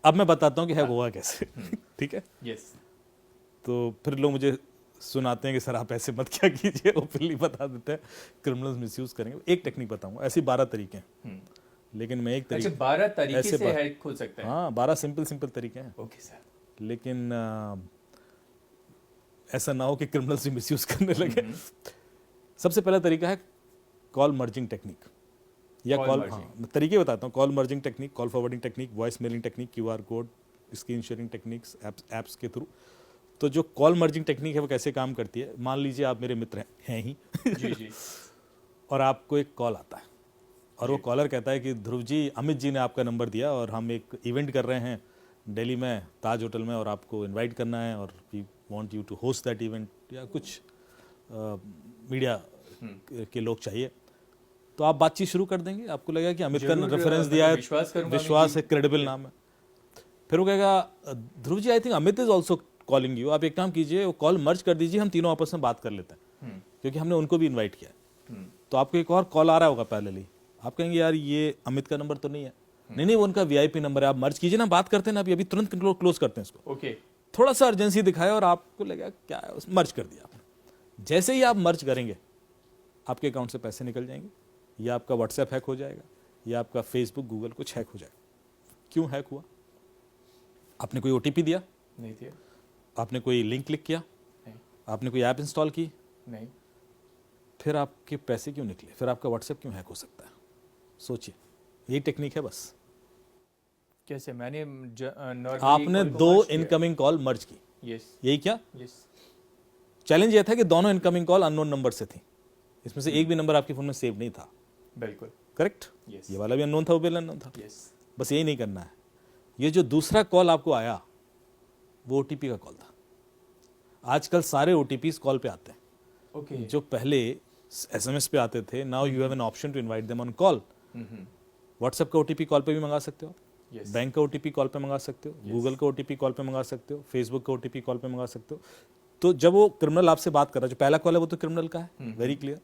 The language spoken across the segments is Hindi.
अब मैं बताता हूँ कि है हुआ कैसे। ठीक है, यस, तो फिर लोग मुझे सुनाते हैं कि सर आप ऐसे मत क्या कीजिए, ओपनली बता देते हैं क्रिमिनल्स मिसयूज करेंगे। एक टेक्निक बताऊंगा, ऐसी 12 तरीके हैं, लेकिन मैं एक अच्छा तरीके 12 तरीके ऐसे से हैक हो सकता है। हाँ 12 सिंपल तरीके हैं, ओके सर। लेकिन ऐसा ना हो कि क्रिमिनल्स भी मिसयूज करने लगे। सबसे पहला तरीका है कॉल मर्जिंग टेक्निक, या Call कॉल, merging. हाँ तरीके बताता हूँ। Call merging technique, call forwarding technique, voice mailing technique, QR code, screen sharing techniques apps के थ्रू। तो जो कॉल मर्जिंग टेक्निक है वो कैसे काम करती है, मान लीजिए आप मेरे मित्र हैं ही जी जी। और आपको एक कॉल आता है और वो जी। कॉलर कहता है कि ध्रुव जी, अमित जी ने आपका नंबर दिया और हम एक इवेंट कर रहे हैं दिल्ली में ताज होटल में और आपको इनवाइट करना है और we want you to host that event, या कुछ मीडिया के लोग चाहिए। तो आप बातचीत शुरू कर देंगे, आपको लगेगा कि अमित का जरूर, रेफरेंस मतलब दिया है, विश्वास करूंगा विश्वास अमित है, जी। क्रेडिबल नाम है। फिर वो कहेगा Dhruv ji I think Amit is also calling you, आप एक काम कीजिए वो कॉल मर्ज कर दीजिए, हम तीनों आपस में बात कर लेते हैं, क्योंकि हमने उनको भी इन्वाइट किया है। तो आपको एक और कॉल आ रहा होगा पैरेलली, आप कहेंगे यार ये अमित का नंबर तो नहीं है, नहीं वो उनका वीआईपी नंबर है, आप मर्ज कीजिए ना, बात करते हैं ना अभी तुरंत क्लोज करते हैं इसको। ओके, थोड़ा सा अर्जेंसी दिखाया और आपको लगा क्या है, मर्ज कर दिया आपने। जैसे ही आप मर्ज करेंगे आपके अकाउंट से पैसे निकल जाएंगे, या आपका व्हाट्सएप हैक हो जाएगा, या आपका फेसबुक गूगल कुछ हैक हो जाएगा। क्यों हैक हुआ? आपने कोई ओटीपी दिया नहीं दिया, आपने कोई लिंक क्लिक किया, नहीं आपने कोई ऐप इंस्टॉल की, नहीं, फिर आपके पैसे क्यों निकले, फिर आपका व्हाट्सएप क्यों हैक हो सकता है? सोचिए, यही टेक्निक है बस। कैसे मैंने आपने 2 इनकमिंग कॉल मर्ज की, यस यही क्या? यस, चैलेंज यह था कि दोनों इनकमिंग कॉल अननोन नंबर से थी, इसमें से एक भी नंबर आपके फोन में सेव नहीं था। बिल्कुल, करेक्ट, यस ये वाला भी अननोन था, वो भी अननोन था। यस, बस यही नहीं करना है। ये जो दूसरा कॉल आपको आया वो ओटीपी का कॉल था। आजकल सारे ओटीपी कॉल पे आते हैं। ओके, जो पहले एसएमएस पे आते थे, now you have an option to invite them on call. WhatsApp का ओटीपी कॉल पे भी मंगा सकते हो, यस, बैंक का ओटीपी कॉल पे मंगा सकते हो, गूगल का ओटीपी कॉल पे मंगा सकते हो, फेसबुक का ओटीपी कॉल पे मंगा सकते हो। तो जब वो क्रिमिनल आपसे बात कर रहा है, जो पहला कॉल है वो तो क्रिमिनल का है, वेरी क्लियर।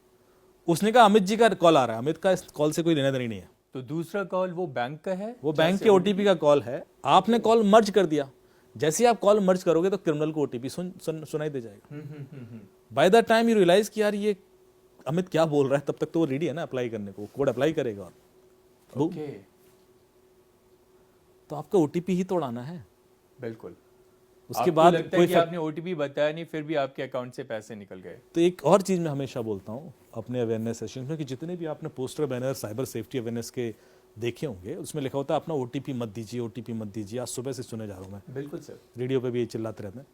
उसने कहा अमित जी का कॉल आ रहा है, अमित का इस कॉल से कोई लेना देना नहीं है, तो दूसरा कॉल वो बैंक का है, वो बैंक के ओटीपी का कॉल है। आपने कॉल मर्ज कर दिया, जैसे ही आप कॉल मर्ज करोगे तो क्रिमिनल को ओटीपी सुनाई दे जाएगा। By the time you realise कि यार ये अमित क्या बोल रहा है, तब तक तो वो रेडी है ना अप्लाई करने को, कोड अप्लाई करेगा और ओके, तो आपका ओटीपी ही तोड़ाना है। बिल्कुल। उसके आपको बाद लगता है कि आपने ओटीपी बताया नहीं, फिर भी आपके अकाउंट से पैसे निकल गए। तो एक और चीज मैं हमेशा बोलता हूँ अपने अवेयरनेस सेशन में, कि जितने भी आपने poster banner cyber safety awareness के देखे होंगे, उसमें लिखा होता है अपना ओटीपी मत दीजिए, ओटीपी मत दीजिए। आज सुबह से सुने जा रहा हूँ मैं, बिल्कुल सर, रेडियो पे भी ये चिल्लाते रहते हैं।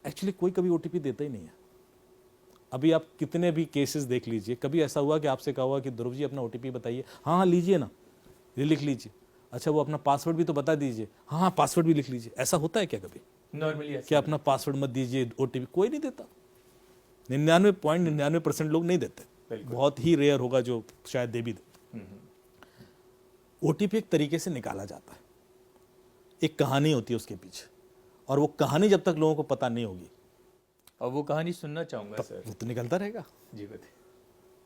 एक्चुअली कोई कभी ओटीपी देता ही नहीं है। अभी आप कितने भी केसेस देख लीजिए, कभी ऐसा हुआ कि आपसे कहा हुआ कि ध्रुव जी अपना ओटीपी बताइए, हाँ हाँ लीजिए ना, ये लिख लीजिए, अच्छा वो अपना पासवर्ड भी तो बता दीजिए, हाँ हाँ पासवर्ड भी लिख लीजिए। ऐसा होता है क्या कभी नॉर्मली कि अपना पासवर्ड मत दीजिए, ओटीपी? कोई नहीं देता, 99.99% लोग नहीं देते, बिल्कुल। बहुत ही रेयर होगा जो शायद दे भी दे। ओटीपी एक तरीके से निकाला जाता है, एक कहानी होती है उसके पीछे, और वो कहानी जब तक लोगों को पता नहीं होगी, और वो कहानी सुनना चाहूंगा सर। वो तो निकलता रहेगा। जी बताइए।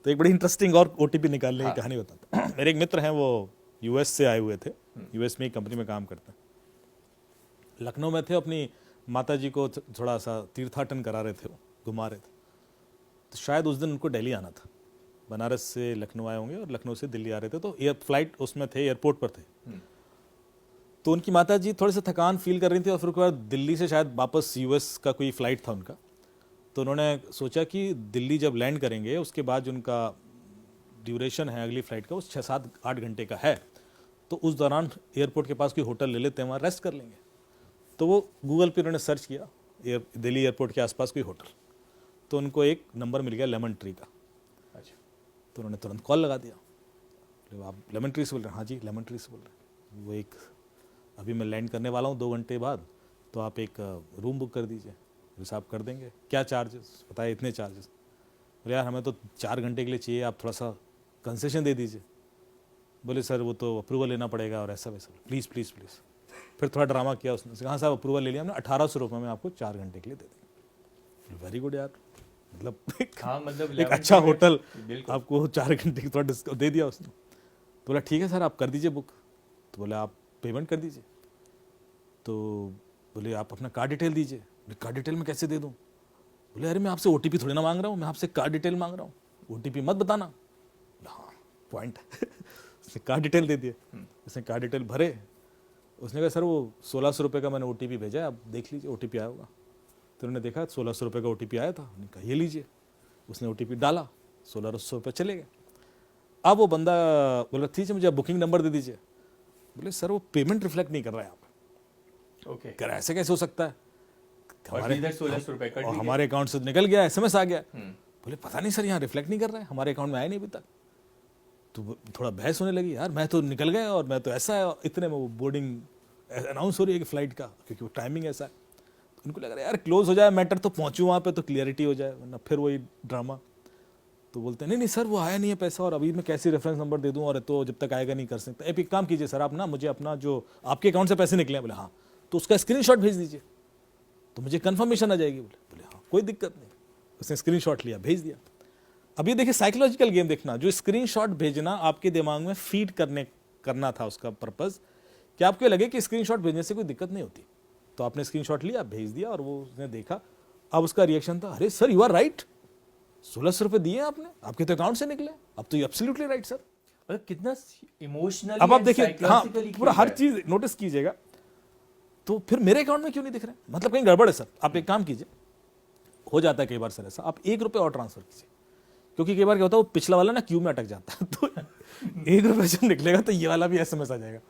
तो एक बड़ी इंटरेस्टिंग और ओटीपी निकालने की कहानी बताता हूं। मेरे एक मित्र हैं, वो यूएस से आए हुए थे, यूएस में एक कंपनी में काम करते हैं, लखनऊ में थे, अपनी माता जी को थोड़ा सा तीर्थाटन करा रहे थे, वो घुमा रहे थे। तो शायद उस दिन उनको दिल्ली आना था, बनारस से लखनऊ आए होंगे और लखनऊ से दिल्ली आ रहे थे, तो फ्लाइट उसमें थे, एयरपोर्ट पर थे। तो उनकी माता जी थोड़े से थकान फील कर रही थी और फिर उसके बाद दिल्ली से शायद वापस यूएस का कोई फ्लाइट था उनका। तो उन्होंने सोचा कि दिल्ली जब लैंड करेंगे उसके बाद जो उनका ड्यूरेशन है अगली फ्लाइट का, वो 6-7-8 घंटे का है, तो उस दौरान एयरपोर्ट के पास कोई होटल ले लेते हैं, वहाँ रेस्ट कर लेंगे। तो वो गूगल पे उन्होंने सर्च किया दिल्ली एयरपोर्ट के आसपास कोई होटल, तो उनको एक नंबर मिल गया लेमन ट्री का। अच्छा, तो उन्होंने तुरंत कॉल लगा दिया, आप लेमन ट्री से बोल रहे हैं? हाँ जी लेमन ट्री से बोल रहे हैं। वो एक अभी मैं लैंड करने वाला हूँ 2 घंटे बाद, तो आप एक रूम बुक कर दीजिए, जैसे आप कर देंगे, क्या चार्जेस बताए? इतने चार्जेस। बोले यार हमें तो 4 घंटे के लिए चाहिए, आप थोड़ा सा कंसेशन दे दीजिए। बोले सर वो तो अप्रूवल लेना पड़ेगा और ऐसा वैसा, प्लीज़ प्लीज़ प्लीज़। फिर थोड़ा ड्रामा किया उसने, हाँ साहब अप्रूवल ले लिया हमने, 1800 रुपये में आपको 4 घंटे के लिए दे देंगे। वेरी गुड यार, मतलब हाँ मतलब एक अच्छा होटल बिल्कुल। आपको 4 घंटे की थोड़ा डिस्काउंट दे दिया उसने। तो बोला ठीक है सर आप कर दीजिए बुक। तो बोला आप पेमेंट कर दीजिए। तो बोले आप अपना कार्ड डिटेल दीजिए। बोले कार्ड डिटेल मैं कैसे दे दूँ? बोले अरे मैं आपसे ओटीपी थोड़ी ना मांग रहा हूँ, मैं आपसे कार्ड डिटेल मांग रहा हूँ, ओटीपी मत बताना। हाँ पॉइंट उसने कार्ड डिटेल दे दिए, उसने कार्ड डिटेल भरे। उसने कहा सर वो 1600 रुपये का मैंने ओटीपी भेजा है, आप देख लीजिए ओटीपी आया होगा। तो उन्होंने देखा 1600 रुपये का ओटीपी आया था। उन्होंने कहा ये लीजिए। उसने ओटीपी डाला, 1600 रुपये चले गए। अब वो बंदा बोला ठीक है मुझे बुकिंग नंबर दे दीजिए। बोले सर वो पेमेंट रिफ्लेक्ट नहीं कर रहा है यहाँ पे। ओके, कह रहा ऐसे कैसे हो सकता है, और इधर 1600 रुपए कट और लिए। हमारे अकाउंट से निकल गया, एसएमएस आ गया। बोले पता नहीं सर यहाँ रिफ्लेक्ट नहीं कर रहा है, हमारे अकाउंट में आया नहीं अभी तक। तो थोड़ा बहस होने लगी, यार मैं तो निकल गया और मैं तो ऐसा है, इतने में वो बोर्डिंग अनाउंस हो रही है कि फ्लाइट का, क्योंकि वो टाइमिंग ऐसा है। तो उनको लग रहा है यार क्लोज हो जाए मैटर तो पहुंचूं वहाँ पे तो क्लियरिटी हो जाए, वरना फिर वही ड्रामा। तो बोलते हैं नहीं नहीं सर वो आया नहीं है पैसा, और अभी मैं कैसे रेफरेंस नंबर दे दूं, और तो जब तक आएगा नहीं कर सकता। एक काम कीजिए सर, आप ना मुझे अपना जो आपके अकाउंट से पैसे निकले हैं, बोले हाँ, तो उसका स्क्रीनशॉट भेज दीजिए तो मुझे कंफर्मेशन आ जाएगी। बोले हाँ कोई दिक्कत नहीं। उसने स्क्रीनशॉट लिया, भेज दिया। अब ये देखिए साइकोलॉजिकल गेम देखना, जो स्क्रीनशॉट भेजना आपके दिमाग में फीड करना था, उसका पर्पस कि आपको लगे कि स्क्रीनशॉट भेजने से कोई दिक्कत नहीं होती। तो आपने स्क्रीनशॉट लिया, भेज दिया, और वो उसने देखा। अब उसका रिएक्शन था अरे सर यू आर राइट, 1600 रुपए दिए आपने, आपके तो अकाउंट से निकले, अब तो यू एब्सोल्युटली राइट सर। मतलब कितना इमोशनल। अब आप देखिए हाँ पूरा हर चीज नोटिस कीजिएगा। तो फिर मेरे अकाउंट में क्यों नहीं दिख रहे, मतलब कहीं गड़बड़ है सर। आप एक काम कीजिए, हो जाता है कई बार सर ऐसा, आप 1 रुपये और ट्रांसफर कीजिए, क्योंकि कई बार क्या होता है वो पिछला वाला ना क्यू में अटक जाता है। तो 1 रुपये जब निकलेगा तो ये वाला भी एसएमएस आ जाएगा।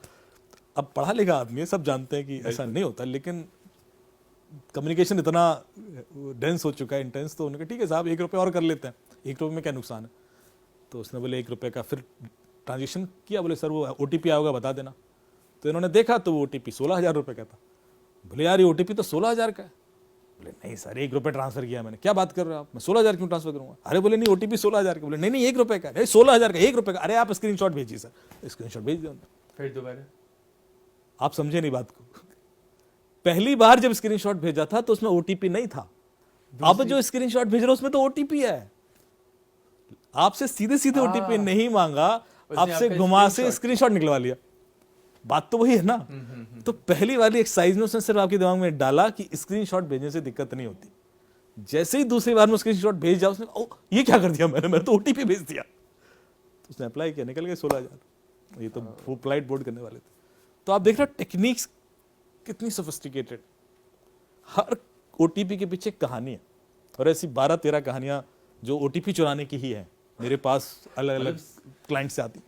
अब पढ़ा लिखा आदमी है, सब जानते हैं कि ऐसा नहीं होता, लेकिन कम्युनिकेशन इतना डेंस हो चुका है, इंटेंस। तो उन्होंने कहा ठीक है साहब 1 रुपये और कर लेते हैं, 1 रुपये में क्या नुकसान है। तो उसने बोले 1 रुपये का फिर ट्रांजेक्शन किया। बोले सर वो ओटीपी आया होगा बता देना। तो इन्होंने देखा तो वो ओटीपी 16,000 रुपये का था। बोले यार ये ओटीपी तो 16,000 का है। बोले नहीं सर 1 रुपये ट्रांसफर किया मैंने। क्या बात कर रहे हो आप, मैं 16,000 क्यों ट्रांसफर करूंगा। अरे बोले नहीं ओटीपी 16,000 का। बोले नहीं नहीं 1 रुपये का, नहीं 16,000 का, 1 रुपये का। अरे आप स्क्रीनशॉट भेजिए सर, स्क्रीनशॉट भेज दिया। फिर दोबारा आप समझे नहीं बात को। पहली बार जब स्क्रीनशॉट भेजा था तो उसमें ओटीपी नहीं था, अब जो स्क्रीनशॉट भेज रहा उसमें तो ओटीपी है। आपसे सीधे सीधे ओटीपी नहीं मांगा, आपसे घुमा से स्क्रीनशॉट निकलवा लिया। बात तो वही है ना। तो पहली वाली एक्सरसाइज में उसने सिर्फ आपके दिमाग में डाला कि स्क्रीनशॉट भेजने से दिक्कत नहीं होती। जैसे ही दूसरी बार में स्क्रीनशॉट भेज जाओ, उसने ओ ये क्या कर दिया मैंने तो ओटीपी भेज दिया। तो उसने अप्लाई किया, निकल गए 16,000। ये तो वो फ्लाइट बोर्ड करने वाले थे। तो आप देख रहे हो टेक्निक्स कितनी सोफिस्टिकेटेड। हर ओटीपी के पीछे कहानी है, और ऐसी 12-13 कहानियां जो ओटीपी चुराने की ही है मेरे पास अलग अलग क्लाइंट से आती।